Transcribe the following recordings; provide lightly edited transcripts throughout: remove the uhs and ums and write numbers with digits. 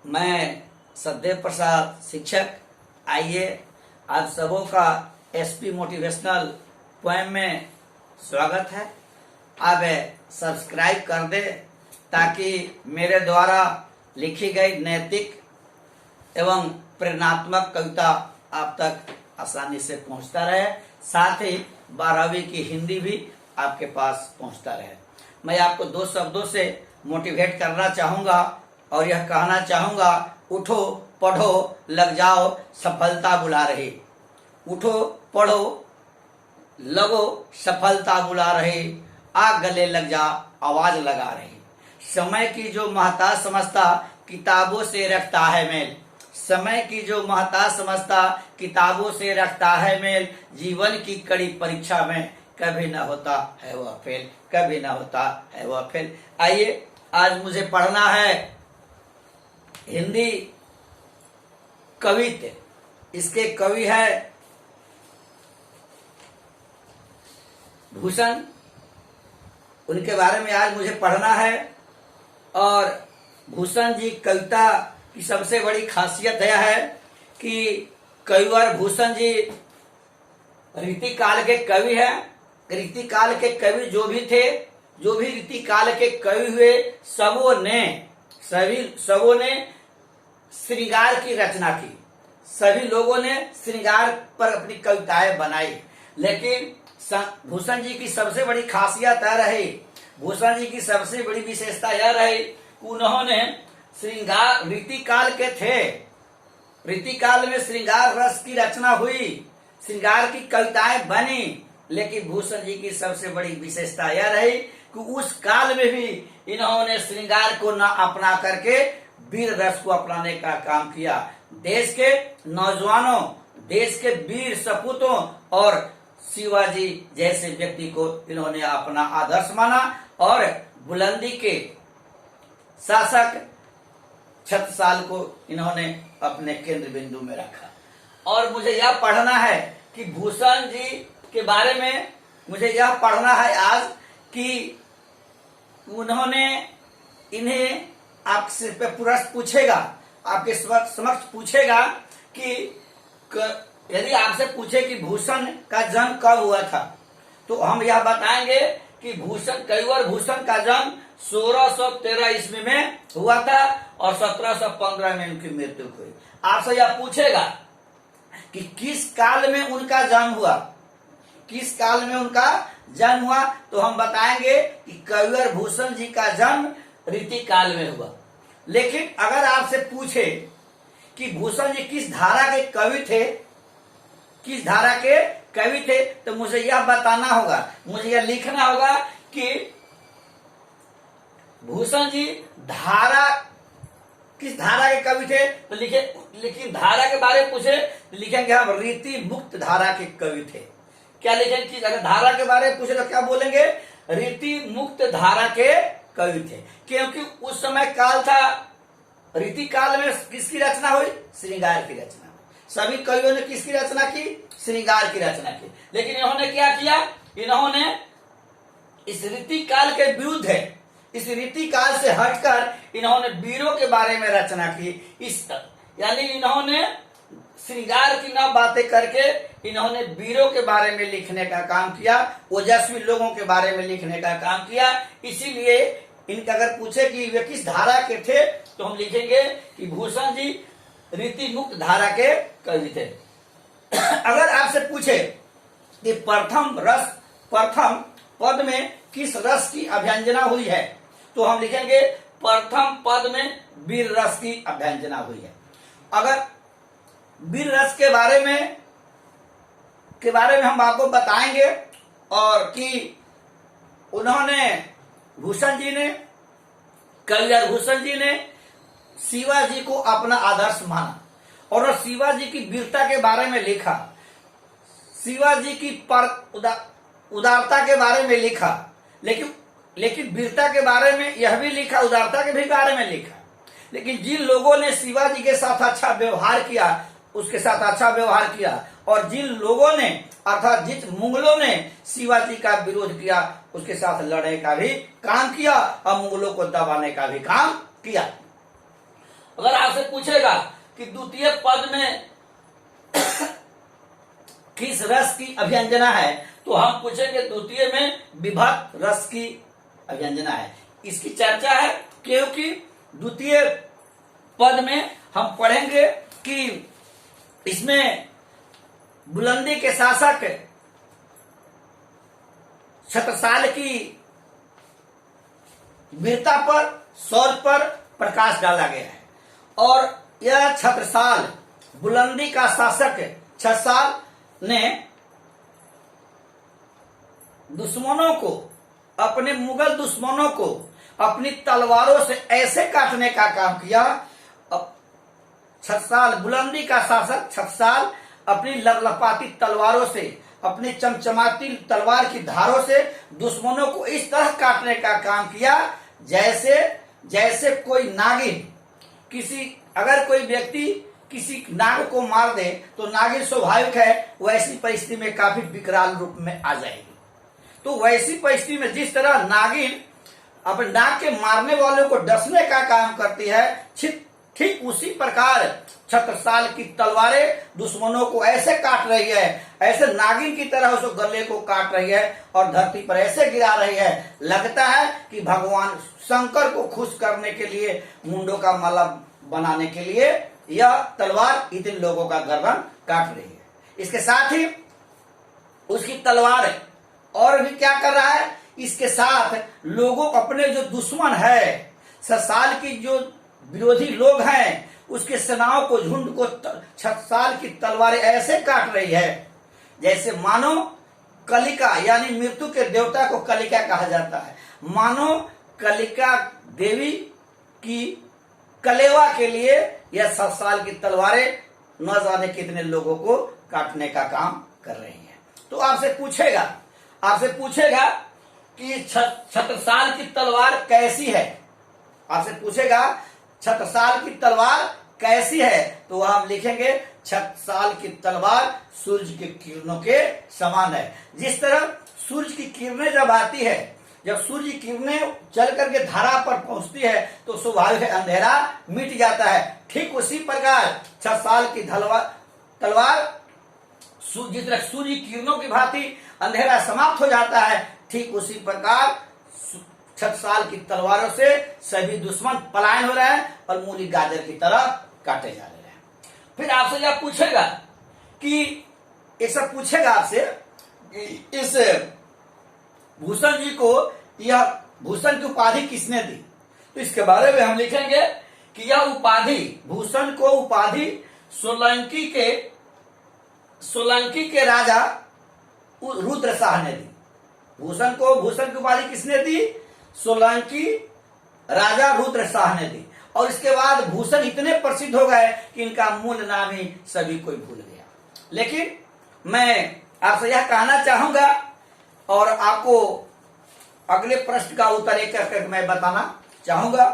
मैं सतदेव प्रसाद शिक्षक। आइए आप सबों का एसपी मोटिवेशनल पोएम में स्वागत है। आप सब्सक्राइब कर दे ताकि मेरे द्वारा लिखी गई नैतिक एवं प्रेरणात्मक कविता आप तक आसानी से पहुंचता रहे, साथ ही 12वीं की हिंदी भी आपके पास पहुंचता रहे। मैं आपको 2 शब्दों से मोटिवेट करना चाहूंगा और यह कहना चाहूंगा, उठो पढ़ो लग जाओ सफलता बुला रही। उठो पढ़ो लगो सफलता बुला रही, आग गले लग जा आवाज लगा रही। समय की जो महता समझता किताबों से रखता है मेल, समय की जो महता समझता किताबों से रखता है मेल, जीवन की कड़ी परीक्षा में कभी ना होता है वह फेल, कभी ना होता है वह फेल। आइए आज मुझे पढ़ना है हिंदी कवित्त। इसके कवि है भूषण, उनके बारे में आज मुझे पढ़ना है। और भूषण जी कविता की सबसे बड़ी खासियत यह है कि कविवर भूषण जी रीति काल के कवि हैं। रीति काल के कवि जो भी थे, जो भी रीति काल के कवि हुए, सबों ने श्रृंगार की रचना की। सभी लोगों ने श्रृंगार पर अपनी कविताएं बनाई। लेकिन भूषण जी की सबसे बड़ी खासियत यह रही, भूषण जी की सबसे बड़ी विशेषता यह रही कि उन्होंने श्रृंगार रीति काल के थे। रीति काल में श्रृंगार रस की रचना हुई, श्रृंगार की कविताएं बनी। लेकिन भूषण जी की सबसे बड़ी विशेषता यह रही कि उस काल में भी इन्होंने श्रृंगार को न अपना करके वीर रस को अपनाने का काम किया। देश के नौजवानों, देश के वीर सपूतों और शिवाजी जैसे व्यक्ति को इन्होंने अपना आदर्श माना और बुलंदी के शासक छत्रसाल को इन्होंने अपने केंद्र बिंदु में रखा। और मुझे यह पढ़ना है कि भूषण जी के बारे में मुझे यह पढ़ना है आज कि उन्होंने इन्हें आपसे प्रश्न पूछेगा, आपके समक्ष पूछेगा कि यदि आपसे पूछे कि भूषण का जन्म कब हुआ था, तो हम यह बताएंगे कि कविवर भूषण का जन्म 1613 ईस्वी में हुआ था और 1715 में उनकी मृत्यु हुई। आपसे यह पूछेगा कि किस काल में उनका जन्म हुआ, किस काल में उनका जन्म हुआ, तो हम बताएंगे कि कविवर भूषण जी का जन्म रीति काल में हुआ। लेकिन अगर आपसे पूछे कि भूषण जी किस धारा के कवि थे, किस धारा के कवि थे, तो मुझे यह बताना होगा, मुझे यह लिखना होगा कि भूषण जी किस धारा के कवि थे, तो लिखे। लेकिन धारा के बारे में पूछे तो लिखेंगे हम रीति मुक्त धारा के कवि थे। क्या लिखेंगे कि अगर धारा के बारे में पूछे तो क्या बोलेंगे, रीति मुक्त धारा के कवि थे। क्योंकि उस समय काल था, रीति काल में किसकी रचना हुई, श्रृंगार की रचना। सभी कवियों ने किसकी रचना की, श्रृंगार की रचना की। लेकिन इन्होंने क्या किया, इन्होंने इस रीति काल के विरुद्ध है, इस रीति काल से हटकर इन्होंने वीरों के बारे में रचना की। यानी इन्होंने श्रृंगार की न बातें करके इन्होंने वीरों के बारे में लिखने का काम किया, ओजस्वी लोगों के बारे में लिखने का काम किया। इसीलिए इनका अगर पूछे कि वे किस धारा के थे, तो हम लिखेंगे कि भूषण जी रीति मुक्त धारा के कवि थे। अगर आपसे पूछे कि प्रथम पद में किस रस की अभ्यंजना हुई है, तो हम लिखेंगे प्रथम पद में वीर रस की अभ्यंजना हुई है। अगर वीर रस के बारे में हम आपको बताएंगे और कि उन्होंने कविवर भूषण जी ने शिवाजी को अपना आदर्श माना और शिवाजी की वीरता के बारे में लिखा, शिवाजी की उदारता के बारे में लिखा। लेकिन वीरता के बारे में यह भी लिखा, उदारता के भी बारे में लिखा। लेकिन जिन लोगों ने शिवाजी के साथ अच्छा व्यवहार किया, उसके साथ अच्छा व्यवहार किया, और जिन लोगों ने अर्थात जिन मुगलों ने शिवाजी का विरोध किया, उसके साथ लड़ने का भी काम किया और मुगलों को दबाने का भी काम किया। अगर आपसे पूछेगा कि द्वितीय पद में किस रस की अभिव्यंजना है, तो हम पूछेंगे द्वितीय में विभक्त रस की अभिव्यंजना है। इसकी चर्चा है क्योंकि द्वितीय पद में हम पढ़ेंगे कि इसमें बुलंदी के शासक छत्रसाल की वीरता पर, शौर्य पर प्रकाश डाला गया है। और यह छत्रसाल, बुलंदी का शासक छत्रसाल ने दुश्मनों को, अपने मुगल दुश्मनों को अपनी तलवारों से ऐसे काटने का काम किया। छत्रसाल, बुलंदी का शासक छत्रसाल अपनी लपलपाती तलवारों से, अपनी चमचमाती तलवार की धारों से दुश्मनों को इस तरह काटने का काम किया जैसे कोई नागिन, अगर कोई व्यक्ति किसी नाग को मार दे तो नागिन स्वाभाविक है वैसी परिस्थिति में काफी विकराल रूप में आ जाएगी। तो वैसी परिस्थिति में जिस तरह नागिन अपने नाग के मारने वालों को डसने का काम करती है, ठीक उसी प्रकार छत्रसाल की तलवारें दुश्मनों को ऐसे काट रही है, ऐसे नागिन की तरह उस गले को काट रही है और धरती पर ऐसे गिरा रही है, लगता है कि भगवान शंकर को खुश करने के लिए, मुंडों का माला बनाने के लिए यह तलवार इतने लोगों का गर्दन काट रही है। इसके साथ ही उसकी तलवार और भी क्या कर रहा है, इसके साथ लोगों को, अपने जो दुश्मन है, छत्रसाल की जो विरोधी लोग हैं, उसके सेनाओं को, झुंड को छत्रसाल की तलवारें ऐसे काट रही है जैसे मानो कलिका, यानी मृत्यु के देवता को कलिका कहा जाता है, मानो कलिका देवी की कलेवा के लिए यह छत्रसाल की तलवारें न जाने कितने लोगों को काटने का काम कर रही है। तो आपसे पूछेगा कि छत्रसाल की तलवार कैसी है, आपसे पूछेगा छत्रसाल की तलवार कैसी है, तो हम लिखेंगे छत्रसाल की तलवार सूर्य की किरणों के समान है। जिस तरह सूर्य की किरणें जब आती है, जब सूर्य की किरणें चल करके धरा पर पहुंचती है तो स्वाभाविक है अंधेरा मिट जाता है। ठीक उसी प्रकार छत्रसाल की तलवार जिस तरह सूर्य किरणों की भांति अंधेरा समाप्त हो जाता है, ठीक उसी प्रकार छत्रसाल की तलवारों से सभी दुश्मन पलायन हो रहे हैं और मूली गाजर की तरह काटे जा रहे हैं। फिर आपसे यह पूछेगा कि आपसे इस भूषण जी को यह भूषण की उपाधि किसने दी, तो इसके बारे में हम लिखेंगे कि यह उपाधि, भूषण को उपाधि सोलंकी के राजा रुद्र शाह ने दी। भूषण की उपाधि किसने दी? सोलंकी राजा रुद्र शाह ने दी। और इसके बाद भूषण इतने प्रसिद्ध हो गए कि इनका मूल नाम ही सभी कोई भूल गया। लेकिन मैं आपसे यह कहना चाहूंगा और आपको अगले प्रश्न का उत्तर एक करके मैं बताना चाहूंगा।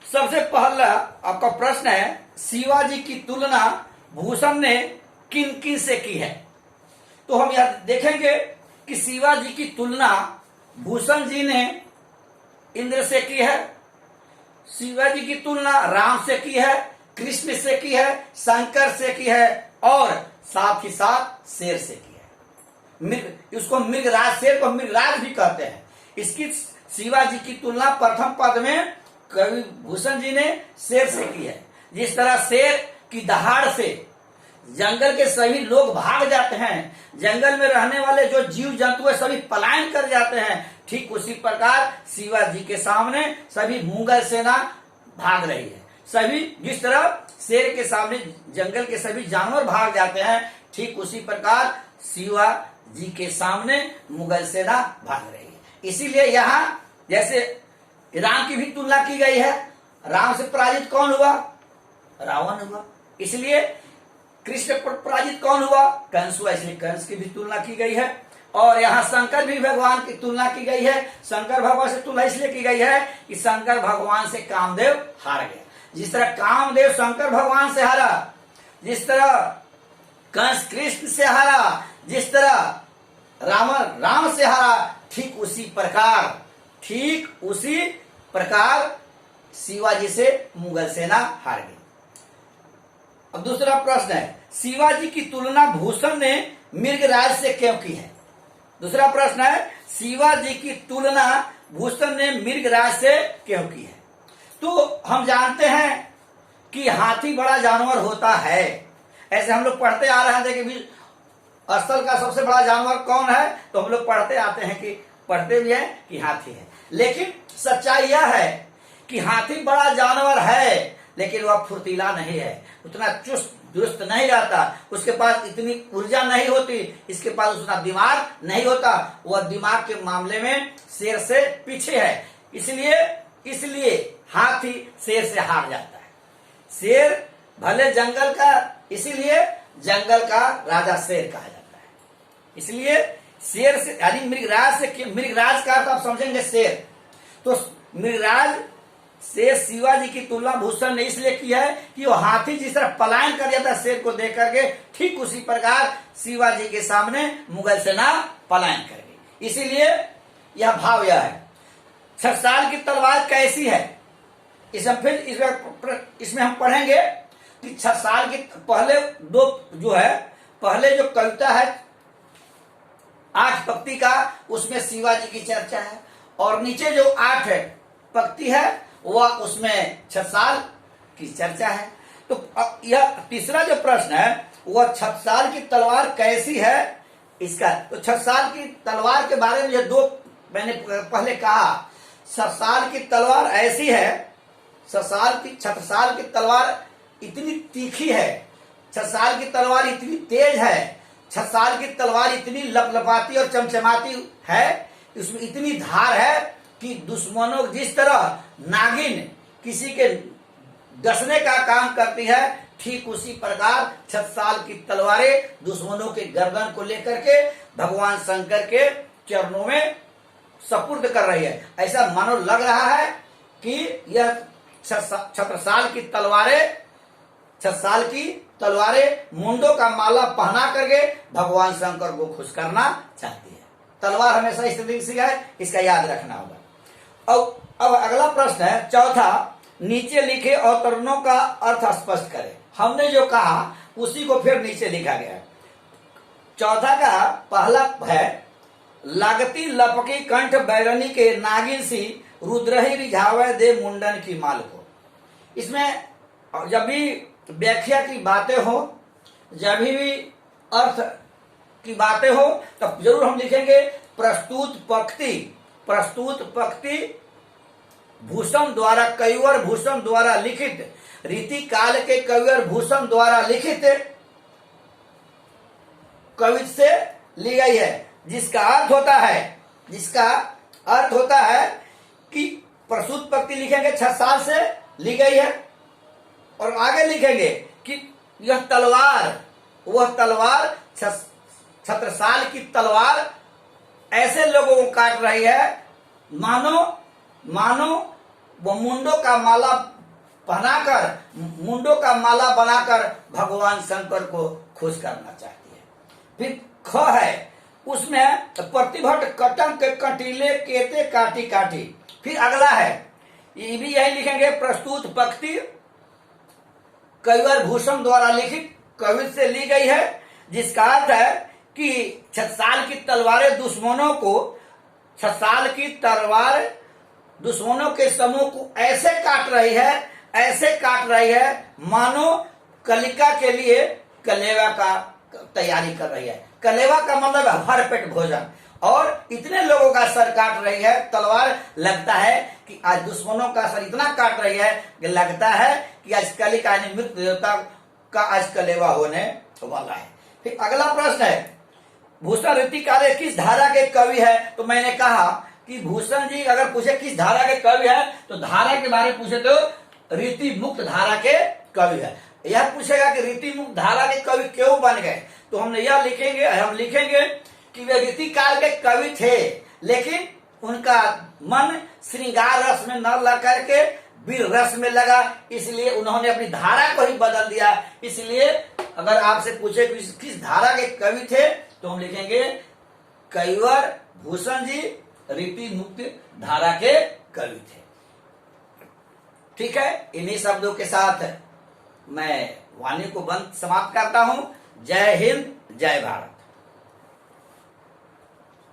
सबसे पहला आपका प्रश्न है, शिवाजी की तुलना भूषण ने किन किन से की है? तो हम यह देखेंगे कि शिवाजी की तुलना भूषण जी ने इंद्र से की है, शिवाजी की तुलना राम से की है, कृष्ण से की है, शंकर से की है और साथ ही साथ शेर से की है। उसको मृगराज, शेर को मृगराज भी कहते हैं। इसकी शिवाजी की तुलना प्रथम पद में कवि भूषण जी ने शेर से की है। जिस तरह शेर की दहाड़ से जंगल के सभी लोग भाग जाते हैं, जंगल में रहने वाले जो जीव जंतु है सभी पलायन कर जाते हैं, ठीक उसी प्रकार शिवाजी के सामने सभी मुगल सेना भाग रही है। सभी जिस तरह शेर के सामने जंगल के सभी जानवर भाग जाते हैं, ठीक उसी प्रकार शिवाजी के सामने मुगल सेना भाग रही है। इसीलिए यहाँ जैसे राम की भी तुलना की गई है, राम से पराजित कौन हुआ? रावण हुआ। इसलिए कृष्ण पर पराजित कौन हुआ? कंस हुआ। इसलिए कंस की भी तुलना की गई है। और यहाँ शंकर भी भगवान की तुलना की गई है। शंकर भगवान से तुलना इसलिए की गई है कि शंकर भगवान से कामदेव हार गया। जिस तरह कामदेव शंकर भगवान से हारा, जिस तरह कंस कृष्ण से हारा, जिस तरह रावण राम से हारा, ठीक उसी प्रकार शिवाजी से मुगल सेना हार गई। अब दूसरा प्रश्न है, शिवाजी की तुलना भूषण ने मृगराज से क्यों की है? दूसरा प्रश्न है, शिवाजी की तुलना भूषण ने मृगराज से क्यों की है? तो हम जानते हैं कि हाथी बड़ा जानवर होता है, ऐसे हम लोग पढ़ते आ रहे थे कि असल का सबसे बड़ा जानवर कौन है, तो हम लोग पढ़ते आते हैं कि पढ़ते भी हैं कि हाथी है। लेकिन सच्चाई यह है कि हाथी बड़ा जानवर है, लेकिन वह फुर्तीला नहीं है, उतना चुस्त दुरुस्त नहीं रहता, उसके पास इतनी ऊर्जा नहीं होती, इसके पास उतना दिमाग नहीं होता, वह दिमाग के मामले में शेर से पीछे है। इसलिए हाथी शेर से हार जाता है। शेर भले जंगल का, इसीलिए जंगल का राजा शेर कहा जाता है। इसलिए शेर से यानी मृगराज का आप समझेंगे शेर, तो मृगराज से शिवाजी की तुलना भूषण ने इसलिए की है कि वो हाथी जिस तरह पलायन कर जाता है शेर को देख करके, ठीक उसी प्रकार शिवाजी के सामने मुगल सेना पलायन कर गई। इसीलिए यह भाव यह है। छत्साल की तलवार कैसी है, इसमें हम पढ़ेंगे कि छत्साल की पहले जो कविता है 8 पंक्ति का, उसमें शिवाजी की चर्चा है, और नीचे जो 8 पंक्ति है वह उसमें छत्साल की चर्चा है। तो यह तीसरा जो प्रश्न है वह छत्साल की तलवार कैसी है इसका। तो छत्साल की तलवार के बारे में ये 2 मैंने पहले कहा। छत्साल की तलवार ऐसी है, छत्साल की तलवार इतनी तीखी है, छत्साल की तलवार इतनी तेज है, छत्साल की तलवार इतनी लपलपाती और चमचमाती है, उसमें इतनी धार है कि दुश्मनों जिस तरह नागिन किसी के डसने का काम करती है, ठीक उसी प्रकार छत्साल की तलवारें दुश्मनों के गर्दन को लेकर के भगवान शंकर के चरणों में सपुर्द कर रही है। ऐसा मानो लग रहा है कि यह छत्साल की तलवारें मुंडों का माला पहना करके भगवान शंकर को खुश करना चाहती है। तलवार हमेशा स्त्रीलिंग है, इसका याद रखना होगा। अब अगला प्रश्न है चौथा, नीचे लिखे अवतरणों का अर्थ स्पष्ट करें। हमने जो कहा उसी को फिर नीचे लिखा गया है। चौथा का पहला है, लागती लपकी कंठ बैरनी के नागिन सी रुद्रही रिझावे दे मुंडन की माल को। इसमें जब भी व्याख्या की बातें हो, जब भी अर्थ की बातें हो, तब जरूर हम लिखेंगे प्रस्तुत पंक्ति भूषण द्वारा कविवर भूषण द्वारा लिखित, रीति काल के कविवर भूषण द्वारा लिखित कविता से ली गई है, जिसका अर्थ होता है कि प्रस्तुत पंक्ति लिखेंगे छत्साल से ली गई है, और आगे लिखेंगे कि यह तलवार छत्रसाल की तलवार ऐसे लोगों को काट रही है मानो वो मुंडों का माला बनाकर भगवान शंकर को खुश करना चाहती है। फिर ख है, उसमें प्रतिभट कटम के कटीले केते काटी काटी। फिर अगला है, ये भी यही लिखेंगे प्रस्तुत पंक्ति कविवर भूषण द्वारा लिखित कवि से ली गई है, जिसका अर्थ है कि छत्साल की तलवारें दुश्मनों के समूह को ऐसे काट रही है मानो कलिका के लिए कलेवा का तैयारी कर रही है। कलेवा का मतलब है भरपेट भोजन, और इतने लोगों का सर काट रही है तलवार। लगता है कि आज दुश्मनों का सर इतना काट रही है कि लगता है कि आज कलिका यानी मृत देवता का आज कलेवा होने वाला है। फिर अगला प्रश्न है, भूषण रीति काले किस धारा के कवि है। तो मैंने कहा कि भूषण जी अगर पूछे किस धारा के कवि है, तो धारा के बारे में पूछे तो रीति मुक्त धारा के कवि है। यह पूछेगा कि रीति मुक्त धारा के कवि क्यों बन गए, तो हम लिखेंगे कि वे रीति काल के कवि थे, लेकिन उनका मन श्रृंगार रस में न लग करके वीर रस में लगा, इसलिए उन्होंने अपनी धारा को ही बदल दिया। इसलिए अगर आपसे पूछे किस धारा के कवि थे, तो हम लिखेंगे कविवर भूषण जी रीति मुक्त धारा के कवि थे। ठीक है, इन्हीं शब्दों के साथ मैं वाणी को बंद समाप्त करता हूं। जय हिंद, जय भारत।